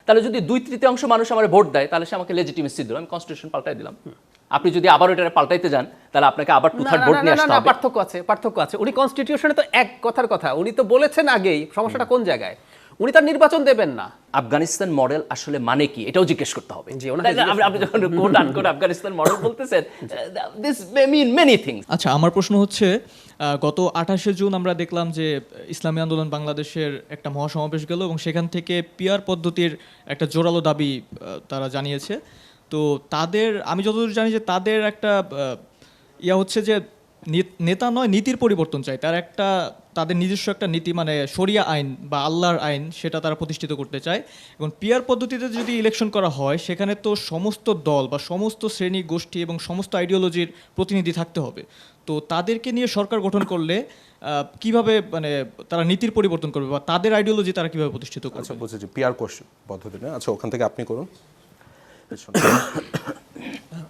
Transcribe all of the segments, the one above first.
তাহলে যদি 2/3 মানুষ আমার ভোট দেয় তাহলে সে আমাকে লেজিটিমেসি দিল, আমি কনস্টিটিউশন পাল্টাই দিলাম। আপনি যদি আবার ওটা পাল্টাইতে যান তাহলে আপনাকে আবার 2/3 ভোট নিয়ে আসতে হবে। পার্থক্য আছে। উনি কনস্টিটিউশনে তো এক কথার কথা, উনি তো বলেছেন আগেই, সমস্যাটা কোন জায়গায়? উনি তার নির্বাচন দেবেন না। আফগানিস্তান মডেল আসলে মানে কি এটাও জিজ্ঞেস করতে হবে। আপনি যখন কোট আনকোট আফগানিস্তান মডেল বলতেছেন, this may mean many things. আচ্ছা, আমার প্রশ্ন হচ্ছে, গত 28শে জুন আমরা দেখলাম যে ইসলামী আন্দোলন বাংলাদেশের একটা মহাসমাবেশ গেল এবং সেখান থেকে পিআর পদ্ধতির একটা জোরালো দাবি তারা জানিয়েছে। তো তাদের, আমি যতদূর জানি যে তাদের একটা হচ্ছে যে নেতা নয়, নীতির পরিবর্তন চাই। তাদের নিজস্ব একটা নীতি, মানে শরিয়া আইন বা আল্লাহর আইন, সেটা তারা প্রতিষ্ঠিত করতে চায়। এবং পিআর পদ্ধতিতে যদি ইলেকশন করা হয় সেখানে তো সমস্ত দল বা সমস্ত শ্রেণী গোষ্ঠী এবং সমস্ত আইডিওলজির প্রতিনিধি থাকতে হবে। তো তাদেরকে নিয়ে সরকার গঠন করলে কিভাবে মানে তারা নীতির পরিবর্তন করবে বা তাদের আইডিওলজি তারা কিভাবে প্রতিষ্ঠিত করবে? আচ্ছা, বুঝেছি, পিআর পদ্ধতি না। আচ্ছা, ওখান থেকে আপনি করুন।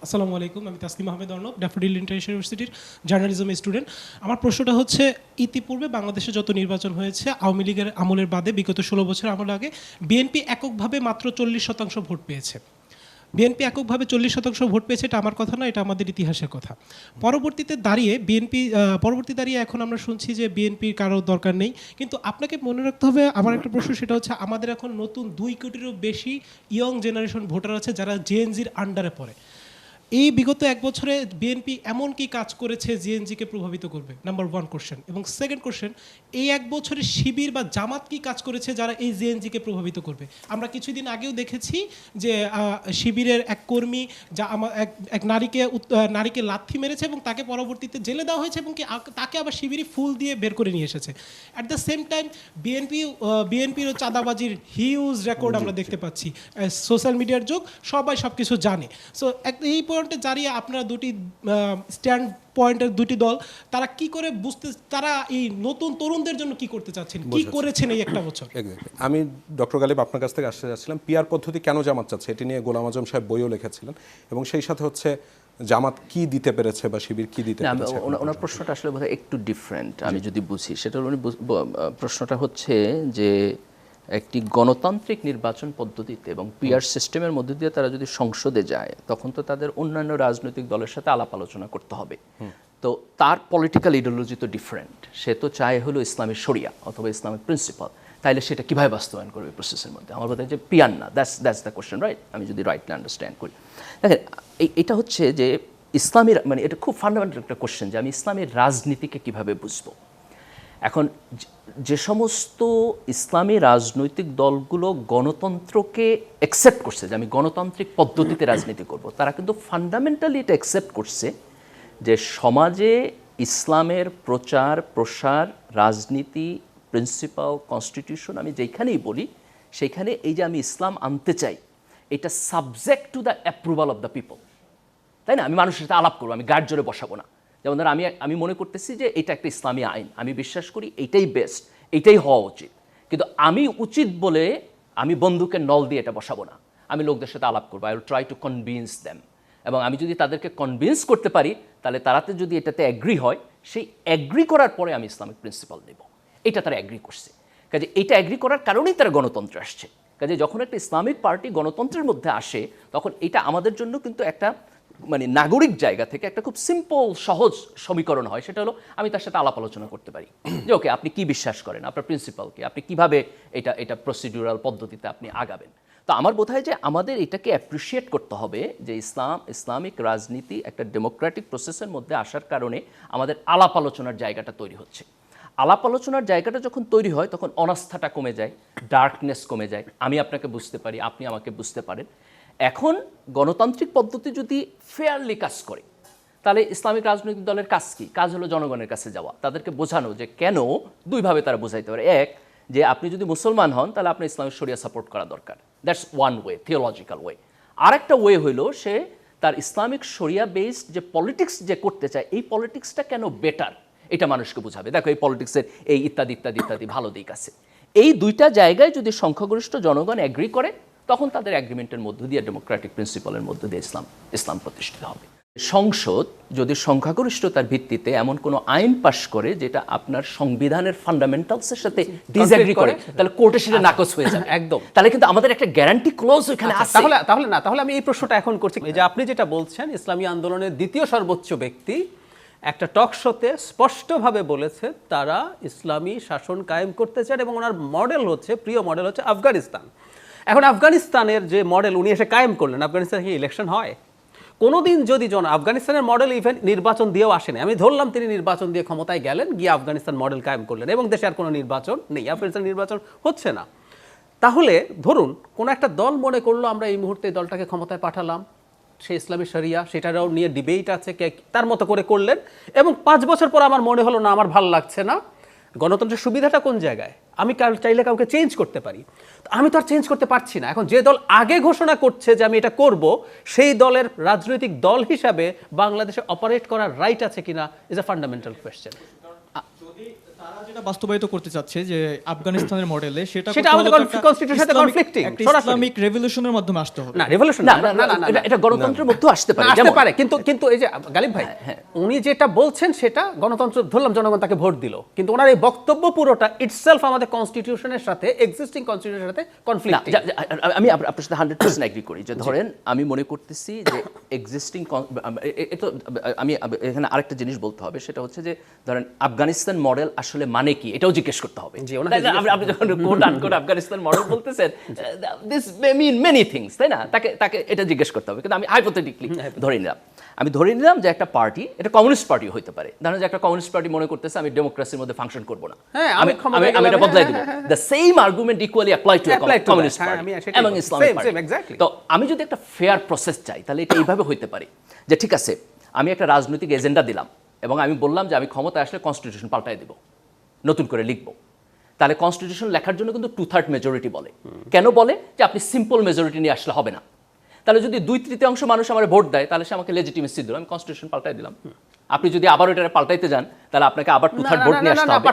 আসসালামু আলাইকুম, আমি তাসনিম আহমেদ অর্ণব, ড্যাফোডিল ইন্টারন্যাশনাল ইউনিভার্সিটির জার্নালিজম স্টুডেন্ট। আমার প্রশ্নটা হচ্ছে, ইতিপূর্বে বাংলাদেশে যত নির্বাচন হয়েছে আওয়ামী লীগের আমলের বাদে, বিগত 16 বছর আমলের আগে বিএনপি এককভাবে মাত্র 40% ভোট পেয়েছে। বিএনপি এককভাবে 40% ভোট পেয়েছে, এটা আমার কথা না, এটা আমাদের ইতিহাসের কথা। পরবর্তীতে দাঁড়িয়ে এখন আমরা শুনছি যে বিএনপির কারোর দরকার নেই। কিন্তু আপনাকে মনে রাখতে হবে, আমার একটা প্রশ্ন, সেটা হচ্ছে আমাদের এখন নতুন 2 কোটিরও বেশি ইয়ং জেনারেশন ভোটার আছে যারা জেএনজির আন্ডারে পড়ে। এই বিগত 1 বছরে বিএনপি এমন কি কাজ করেছে জেএনজিকে প্রভাবিত করবে? Number 1 question. এবং সেকেন্ড কোশ্চেন, এই 1 বছরে শিবির বা জামাত কি কাজ করেছে যারা এই জেএনজিকে প্রভাবিত করবে? আমরা কিছুদিন আগেও দেখেছি যে শিবিরের এক কর্মী এক নারীকে লাথি মেরেছে এবং তাকে পরবর্তীতে জেলে দেওয়া হয়েছে এবং তাকে আবার শিবিরই ফুল দিয়ে বের করে নিয়ে এসেছে। অ্যাট দ্য সেম টাইম বিএনপিরও চাঁদাবাজির হিউজ রেকর্ড আমরা দেখতে পাচ্ছি। সোশ্যাল মিডিয়ার যুগ, সবাই সব কিছু জানে। সো এই পয়েন্টে দাঁড়িয়ে আপনারা দুটি স্ট্যান্ড পয়েন্টের দুটি দল, তারা কি করে তারা এই নতুন তরুণদের জন্য কি করতে চাচ্ছেন, কি করেছেন এই একটা বছর? আমি ডক্টর গালিব আপনার কাছ থেকে আসতে যাচ্ছিলাম, পিআর পদ্ধতি কেন জামাত চাচ্ছে এটি নিয়ে গোলাম আজম সাহেব বইও লিখেছিলেন, এবং সেই সাথে হচ্ছে জামাত কি দিতে পেরেছে বা শিবির কি দিতে পেরেছে। ওনার প্রশ্নটা আসলে বোধহয় একটু ডিফারেন্ট, আমি যদি বুঝি সেটা। প্রশ্নটা হচ্ছে যে একটি গণতান্ত্রিক নির্বাচন পদ্ধতিতে এবং পিআর সিস্টেমের মধ্যে দিয়ে তারা যদি সংসদে যায় তখন তো তাদের অন্যান্য রাজনৈতিক দলের সাথে আলাপ আলোচনা করতে হবে। তো তার পলিটিক্যাল ইডিওলজি তো ডিফারেন্ট। সে তো চায় হলো ইসলামের শরিয়া অথবা ইসলামিক প্রিন্সিপাল। তাইলে সেটা কীভাবে বাস্তবায়ন করবে প্রসেসের মধ্যে? আমার কথা যে পিআর না, দ্যাটস দ্য কোয়েশ্চেন, রাইট? আমি যদি রাইটলি আন্ডারস্ট্যান্ড করি, দেখেন এটা হচ্ছে যে ইসলামের, মানে এটা খুব ফান্ডামেন্টাল একটা কোয়েশ্চেন যে আমি ইসলামের রাজনীতিকে কীভাবে বুঝবো। এখন যে সমস্ত ইসলামী রাজনৈতিক দলগুলো গণতন্ত্রকে অ্যাকসেপ্ট করছে যে আমি গণতান্ত্রিক পদ্ধতিতে রাজনীতি করব, তারা কিন্তু ফান্ডামেন্টালি এটা অ্যাকসেপ্ট করছে যে সমাজে ইসলামের প্রচার প্রসার, রাজনীতি, প্রিন্সিপাল, কনস্টিটিউশন, আমি যেখানেই বলি সেইখানে এই যে আমি ইসলাম আনতে চাই, এটা subject to the approval of the people, তাই না? আমি মানুষের সাথে আলাপ করবো, আমি গার্ড জোরে বসাবো না। যেমন ধর আমি মনে করতেছি যে এটা একটা ইসলামী আইন, আমি বিশ্বাস করি এইটাই বেস্ট, এইটাই হওয়া উচিত, কিন্তু আমি উচিত বলে আমি বন্দুকের নল দিয়ে এটা বসাবো না। আমি লোকদের সাথে আলাপ করবো, I will try to convince them, এবং আমি যদি তাদেরকে কনভিন্স করতে পারি তাহলে তারাতে যদি এটাতে অ্যাগ্রি হয়, সেই অ্যাগ্রি করার পরে আমি ইসলামিক প্রিন্সিপাল দেব। এটা তারা অ্যাগ্রি করছে, কাজে এটা অ্যাগ্রি করার কারণেই তারা গণতন্ত্র আসছে। কাজে যখন একটা ইসলামিক পার্টি গণতন্ত্রের মধ্যে আসে তখন এটা আমাদের জন্য কিন্তু একটা মানে নাগরিক জায়গা থেকে একটা খুব সিম্পল সহজ সমীকরণ হয়। সেটা হলো আমি তার সাথে আলাপ আলোচনা করতে পারি যে ওকে, আপনি কি বিশ্বাস করেন, আপনার প্রিন্সিপালকে, আপনি কিভাবে এটা প্রসিডিউরাল পদ্ধতিতে আপনি আগাবেন। তো আমার বোধ হয় যে আমাদের এটাকে অ্যাপ্রিসিয়েট করতে হবে যে ইসলামিক রাজনীতি একটা ডেমোক্রেটিক প্রসেসের মধ্যে আসার কারণে আমাদের আলাপ আলোচনার জায়গাটা তৈরি হচ্ছে। আলাপ আলোচনার জায়গাটা যখন তৈরি হয় তখন অনাস্থাটা কমে যায়, ডার্কনেস কমে যায়, আমি আপনাকে বুঝতে পারি, আপনি আমাকে বুঝতে পারেন। এখন গণতান্ত্রিক পদ্ধতি যদি ফেয়ারলি কাজ করে তাহলে ইসলামিক রাজনৈতিক দলের কাজ কি? কাজ হলো জনগণের কাছে যাওয়া, তাদেরকে বোঝানো যে কেন, দুইভাবে তারা বোঝাইতে পারে। এক, যে আপনি যদি মুসলমান হন তাহলে আপনার ইসলামিক শরিয়া সাপোর্ট করা দরকার, that's one way, theological way. আরেকটা ওয়ে হইল সে তার ইসলামিক শরিয়া বেসড যে পলিটিক্স যে করতে চায়, এই পলিটিক্সটা কেন বেটার এটা মানুষকে বোঝাবে। দেখো এই পলিটিক্সের এই ইত্যাদি ইত্যাদি ইত্যাদি ভালো দিক আছে। এই দুইটা জায়গায় যদি সংখ্যাগরিষ্ঠ জনগণ অ্যাগ্রি করে তখন তাদের অ্যাগ্রিমেন্টের মধ্য দিয়ে ডেমোক্রেটিক প্রিন্সিপালের মধ্য দিয়ে ইসলাম প্রতিষ্ঠিত হবে। সংসদ যদি সংখ্যাগরিষ্ঠতার ভিত্তিতে এমন কোনো আইন পাশ করে যেটা আপনার সংবিধানের ফান্ডামেন্টালসের সাথে ডিসএগ্রি করে, তাহলে কোর্টে সেটা নাকচ হয়ে যাবে একদম। তাহলে কিন্তু আমাদের একটা গ্যারান্টি ক্লোজ ওখানে আছে। তাহলে আমি এই প্রশ্নটা এখন করছি, এই যে আপনি যেটা বলছেন, ইসলামী আন্দোলনের দ্বিতীয় সর্বোচ্চ ব্যক্তি একটা টক শোতে স্পষ্টভাবে বলেছে তারা ইসলামী শাসন কায়েম করতে চান এবং ওনার মডেল হচ্ছে, প্রিয় মডেল হচ্ছে আফগানিস্তান। এখন আফগানিস্তানের যে মডেল উনি এসে কায়েম করলেন, আফগানিস্তানে কি ইলেকশন হয়? কোনোদিন যদি আফগানিস্তানের মডেল ইভেন নির্বাচন দিয়েও আসেনি, আমি ধরলাম তিনি নির্বাচন দিয়ে ক্ষমতায় গেলেন, গিয়ে আফগানিস্তান মডেল কায়েম করলেন এবং দেশে আর কোনো নির্বাচন নেই, আফগানিস্তান নির্বাচন হচ্ছে না। তাহলে ধরুন কোনো একটা দল মনে করলো আমরা এই মুহূর্তে এই দলটাকে ক্ষমতায় পাঠালাম, সে ইসলামী শরিয়া, সেটারও নিয়ে ডিবেট আছে, কে তার মতো করে করলেন, এবং 5 বছর পর আমার মনে হলো না, আমার ভাল লাগছে না। গণতন্ত্রের সুবিধাটা কোন জায়গায়? আমি চাইলে কাউকে চেঞ্জ করতে পারি, আমি তো আর চেঞ্জ করতে পারছি না। এখন যে দল আগে ঘোষণা করছে যে আমি এটা করব, সেই দলের রাজনৈতিক দল হিসাবে বাংলাদেশে অপারেট করার রাইট আছে কিনা ইজ আ ফান্ডামেন্টাল কোয়েশ্চেন। তারা যেটা বাস্তবায়িত করতে চাচ্ছে যে আফগানিস্তানের মডেলে, সেটা আমাদের কনস্টিটিউশনের সাথে কনফ্লিক্টিং, ইসলামিক রেভলিউশনের মাধ্যমে আসতে হবে। না, রেভলিউশন না, এটা গণতন্ত্রের মধ্যে আসতে পারে, আসতে পারে, কিন্তু এই যে গালিব ভাই উনি যেটা বলছেন সেটা গণতন্ত্র, ধরলাম জনগণ তাকে ভোট দিল, কিন্তু ওনার এই বক্তব্য পুরোটা ইটসেলফ আমাদের কনস্টিটিউশনের সাথে, এক্সিস্টিং কনস্টিটিউশনের সাথে কনফ্লিক্টিং। আমি আপনার সাথে 100% এগ্রি করি যে ধরেন আমি মনে করতেছি যে এক্সিস্টিং, আমি এখানে আরেকটা জিনিস বলতে হবে, সেটা হচ্ছে যে ধরেন আফগানিস্তান মডেল আসলে মানে কি এটাও জিজ্ঞেস করতে হবে। আপনি যখন কোট আনকোট আফগানিস্তান মডেল বলতেছেন, this may mean many things, তাই না? তাকে এটা জিজ্ঞেস করতে হবে। কিন্তু আমি হাইপোথেটিক্যালি ধরে নিলাম যে একটা পার্টি, এটা কমিউনিস্ট পার্টি হইতে পারে, ধরেন যে একটা কমিউনিস্ট পার্টি মনে করতেছে আমি ডেমোক্রেসির মধ্যে ফাংশন করব না, আমি এটা বদলাই দিব। The same argument equally apply to communist party এবং ইসলামিক পার্টি। তো আমি যদি একটা ফেয়ার প্রসেস চাই, তাহলে এটা এইভাবে হইতে পারে যে ঠিক আছে, আমি একটা রাজনৈতিক এজেন্ডা দিলাম এবং আমি বললাম যে আমি ক্ষমতায় আসলে কনস্টিটিউশন পাল্টাই দেব, নতুন করে লিখব। তাহলে কনস্টিটিউশন লেখার জন্য কিন্তু 2/3 মেজরিটি বলে। কেন বলে? যে আপনি সিম্পল মেজরিটি নিয়ে আসলে হবে না। তাহলে যদি 2/3 মানুষ আমার ভোট দেয়, তাহলে সে আমাকে লেজিটিমেসি দিল, আমি কনস্টিটিউশন পাল্টাই দিলাম। আপনি যদি আবার ওটা পাল্টাইতে যান, তাহলে আপনাকে আবার 2/3 ভোট নিয়ে আসতে হবে।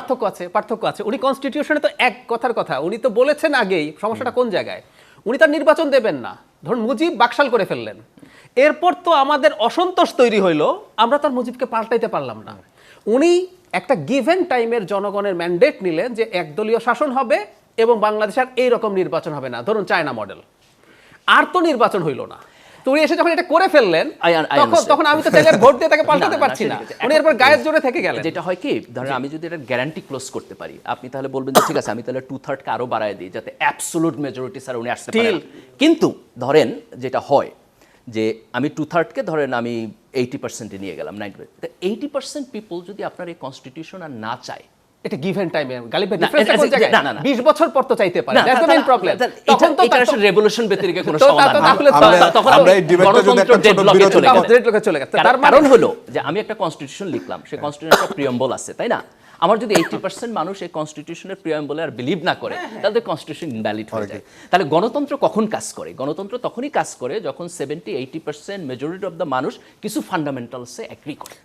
পার্থক্য আছে। উনি কনস্টিটিউশনে তো এক কথার কথা, উনি তো বলেছেন আগেই, সমস্যাটা কোন জায়গায়? উনি তার নির্বাচন দেবেন না, ধরুন মুজিব বাকশাল করে ফেললেন, এরপর তো আমাদের অসন্তোষ তৈরি হইলো, আমরা তার মুজিবকে পাল্টাইতে পারলাম না। উনি একটা গিভেন টাইমের জনগণের ম্যান্ডেট নিলেন যে একদলীয় শাসন হবে এবং বাংলাদেশ আর এইরকম নির্বাচন হবে না, ধরুন চায়না মডেল। আর তো নির্বাচন হইল না, তো উনি এসে যখন এটা করে ফেললেন, তখন আমি তো চাইলে ভোট দিয়ে তাকে পাল্টাতে পারছি না, উনি এরপর গায়ের জোরে থেকে গেলেন। যেটা হয় কি, ধরেন আমি যদি এটা গ্যারান্টি ক্লোজ করতে পারি, আপনি তাহলে বলবেন যে ঠিক আছে, আমি তাহলে 2/3 কে আরো বাড়ায় দিই যাতে অ্যাবসলিউট মেজরিটি স্যার উনি আসতে পারেন। কিন্তু ধরেন যেটা হয় যে আমি 2/3 কে ধরেন আমি 80% নিয়ে গেলাম, 90%। 80% পিপল যদি আপনার এই কনস্টিটিউশন আর না চায়, এটা গিভেন টাইমে গালিব ভাই ডিফারেন্স কোন জায়গায়? 20 বছর পর তো চাইতে পারে, দ্যাটস দ্য মেইন প্রবলেম। তখন তো এটা আসলে রেভলিউশন ব্যতিরেকে কোনো সমাধান না। তখন আমরা এই ডিবেটটা যদি একটা ছোট বিরতি চলে গেছে। তার কারণ হলো যে আমি একটা কনস্টিটিউশন লিখলাম, সেই কনস্টিটিউশনের একটা প্রিয়াম্বল আছে, তাই না? আমার যদি 80% মানুষ এই কনস্টিটিউশনের প্রিয়াম্বলে আর বিলিভ না করে, তাহলে কনস্টিটিউশন ইনভ্যালিড হয়ে যায়। তাহলে গণতন্ত্র কখন কাজ করে? গণতন্ত্র তখনই কাজ করে যখন 70-80% মেজরিটি অফ দ্য মানুষ কিছু ফান্ডামেন্টালসে এগ্রি করে।